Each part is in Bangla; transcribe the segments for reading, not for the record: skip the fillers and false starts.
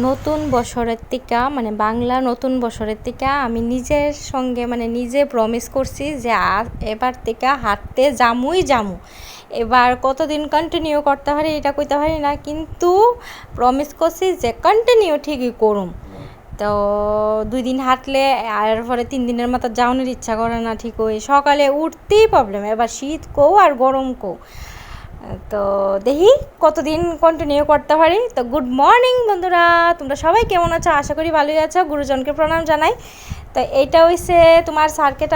নতুন বছরের থেকে মানে বাংলা নতুন বছরের থেকে আমি নিজের সঙ্গে মানে নিজে প্রমিস করছি যে আর এবার থেকে হাঁটতে জামু। এবার কতদিন কন্টিনিউ করতে পারি এটা কইতে পারি না, কিন্তু প্রমিস করছি যে কন্টিনিউ ঠিকই করুম। তো 2 দিন হাঁটলে আর পরে 3 দিনের মতো যাওয়ানোর ইচ্ছা করে না, ঠিক ওই সকালে উঠতেই প্রবলেম, এবার শীত কো আর গরম কো। তো দেখি কতদিন কন্টিনিউ করতে পারি। তো গুড মর্নিং বন্ধুরা, তোমরা সবাই কেমন আছো? আশা করি ভালোই আছো। গুরুজনকে প্রণাম জানাই। তো এইটা হইছে তোমার সার্কেট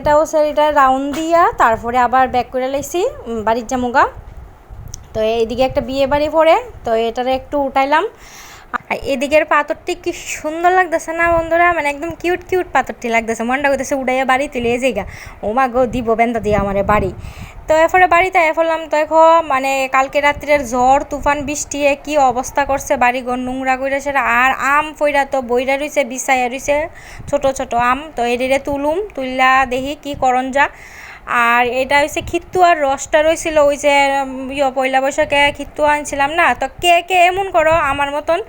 হাউসের এটা রাউন্ড দিয়া তারপরে আবার ব্যাক করে লাইছি বাড়ির জামুগা। তো এইদিকে একটা বিয়ে বাড়ি পড়ে, তো এটারে একটু উঠাইলাম। এদিকের পাথরটি কি সুন্দর লাগতেছে না বন্ধুরা, মানে একদম কিউট কিউট পাথরটি লাগতেছে। মনটা করতেছে উড়াইয়া বাড়ি তুলে জায়গা, ও মা গো দিব বেন্দা দিয়ে আমার বাড়ি। তো এরপরে বাড়িতে ফেললাম। তো এখন মানে কালকে রাত্রের ঝড় তুফান বৃষ্টি কি অবস্থা করছে, বাড়ি ঘর নোংরা করে সেটা। আর আম ফইরা তো বইরা রইছে, বিছাইয়া রইছে ছোট ছোট আম। তো এদিকে তুললা দেখি কি করণ যা। আর এটা হচ্ছে খিত্তুয়ার রসটা রয়েছিল, ওই যে পয়লা বৈশাখে খিত্তুয়া আনছিলাম না। তো কে কে এমন করো আমার মতন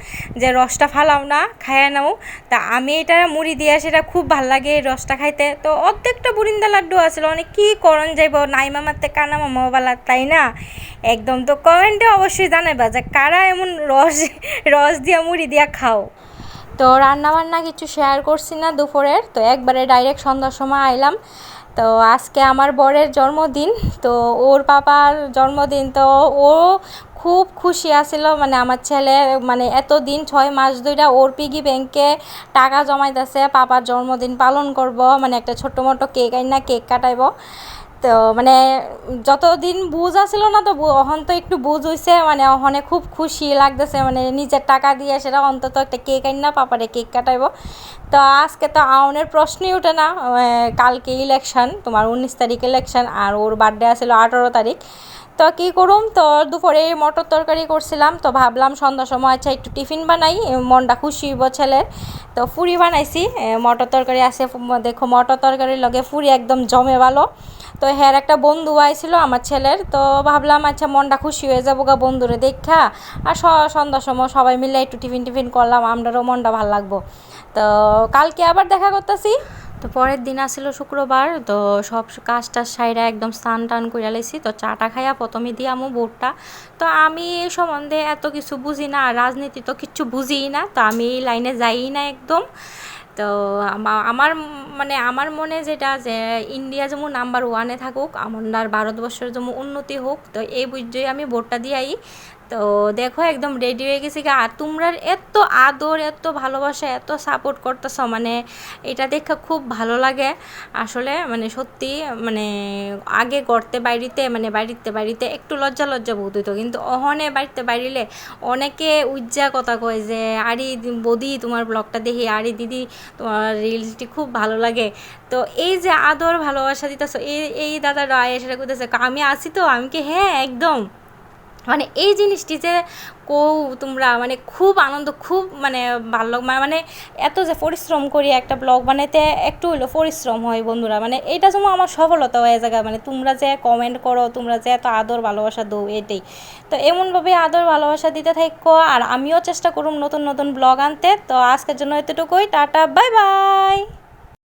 যে রসটা ফালাও না, খায় নাও। তা আমি এটা মুড়ি দিয়ে সেটা খুব ভাল লাগে এই রসটা খাইতে। তো অর্ধেকটা বুরিন্দা লাড্ডু আছিল, অনেক কী করণ যাইব নাই মামাতে কানা মামাওয়ালা, তাই না? একদম। তো কমেন্টে অবশ্যই জানাবা যে কারা এমন রস দিয়া মুড়ি দিয়া খাও। তো রান্নাবান্না কিছু শেয়ার করছি না দুপুরের, তো একবারে ডাইরেক্ট সন্ধ্যার সময় আইলাম। তো আজকে আমার বরের জন্মদিন, তো ওর পাপার জন্মদিন। তো ও খুব খুশি আছিল, মানে আমার ছেলে মানে এতদিন 6 মাস ধরে ওর পিগি ব্যাংকে টাকা জমাইতেছে পাপার জন্মদিন পালন করব, মানে একটা ছোট্ট মোটো কেক আইনা কেক কাটাইব। তো মানে যতদিন বুঝ আসছিল না, তো অহন তো একটু বুঝ হইছে, মানে অহনে খুব খুশি লাগতেছে, মানে নিজের টাকা দিয়ে সেটা অন্তত একটা কেক আইনা পাপারে কেক কাটাইব। তো আজকে তো আউনের প্রশ্নই ওঠে না, কালকে ইলেকশন, তোমার 19 তারিখ ইলেকশন, আর ওর বার্থডে আছিল 18 তারিখ। তো কী করুম, তো দুপুরে মটর তরকারি করছিলাম। তো ভাবলাম সন্ধ্যার সময় আচ্ছা একটু টিফিন বানাই, মনটা খুশি হইব ছেলের। তো ফুরি বানাইছি, মটর তরকারি আছে, দেখো মটর তরকারির লগে ফুরি একদম জমে ভালো। তো হ্যার একটা বন্ধু আইছিল আমার ছেলের, তো ভাবলাম আচ্ছা মনটা খুশি হয়ে যাবো গা বন্ধুরে দেখা। আর সন্ধ্যার সময় সবাই মিলে একটু টিফিন করলাম, আমরারও মনটা ভালো লাগবো। তো কালকে আবার দেখা করতেছি। তো পরের দিন আসছিল শুক্রবার, তো সব কাজটা সাইরা একদম স্নান টান করে লাইছি। তো চাটা খাইয়া প্রথমে দিয়ামু ভোটটা। তো আমি এই সম্বন্ধে এত কিছু বুঝি না, আর রাজনীতি তো কিচ্ছু বুঝিই না, তো আমি এই লাইনে যাই না একদম। তো আমার মানে আমার মনে যেটা যে ইন্ডিয়া যেমন নাম্বার 1-এ থাকুক, আমার ভারতবর্ষের যেমন উন্নতি হোক, তো এই বুঝেই আমি ভোটটা দিয়াই। তো দেখো একদম রেডি হয়ে গেছি। আর তোমরা এত আদর, এত ভালোবাসা, এত সাপোর্ট করতেছ, মানে এটা দেখে খুব ভালো লাগে আসলে। মানে সত্যি, মানে আগে করতে বাড়িতে একটু লজ্জা বোধ হইতো, কিন্তু অহনে বাড়িতে বাইরিলে অনেকে উজ্জা কথা কয় যে আরে বৌদি তোমার ব্লগটা দেখি, আরে দিদি তোমার রিলসটি খুব ভালো লাগে। তো এই যে আদর ভালোবাসা দিতেছ, এই দাদারা এসে করতেছে আমি আসি, তো আমি কি হ্যাঁ একদম, মানে এই জিনিসটি যে কৌ তোমরা মানে খুব আনন্দ, খুব মানে ভালো, মানে এত যে পরিশ্রম করি একটা ব্লগ বানাইতে, একটু হইলো পরিশ্রম হয় বন্ধুরা, মানে এইটা যেমন আমার সফলতা হয়ে যায়, মানে তোমরা যে কমেন্ট করো, তোমরা যে এত আদর ভালোবাসা দো, এটাই। তো এমনভাবে আদর ভালোবাসা দিতে থাকো, আর আমিও চেষ্টা করুম নতুন নতুন ব্লগ আনতে। তো আজকের জন্য এতটুকুই, টাটা বাই বাই।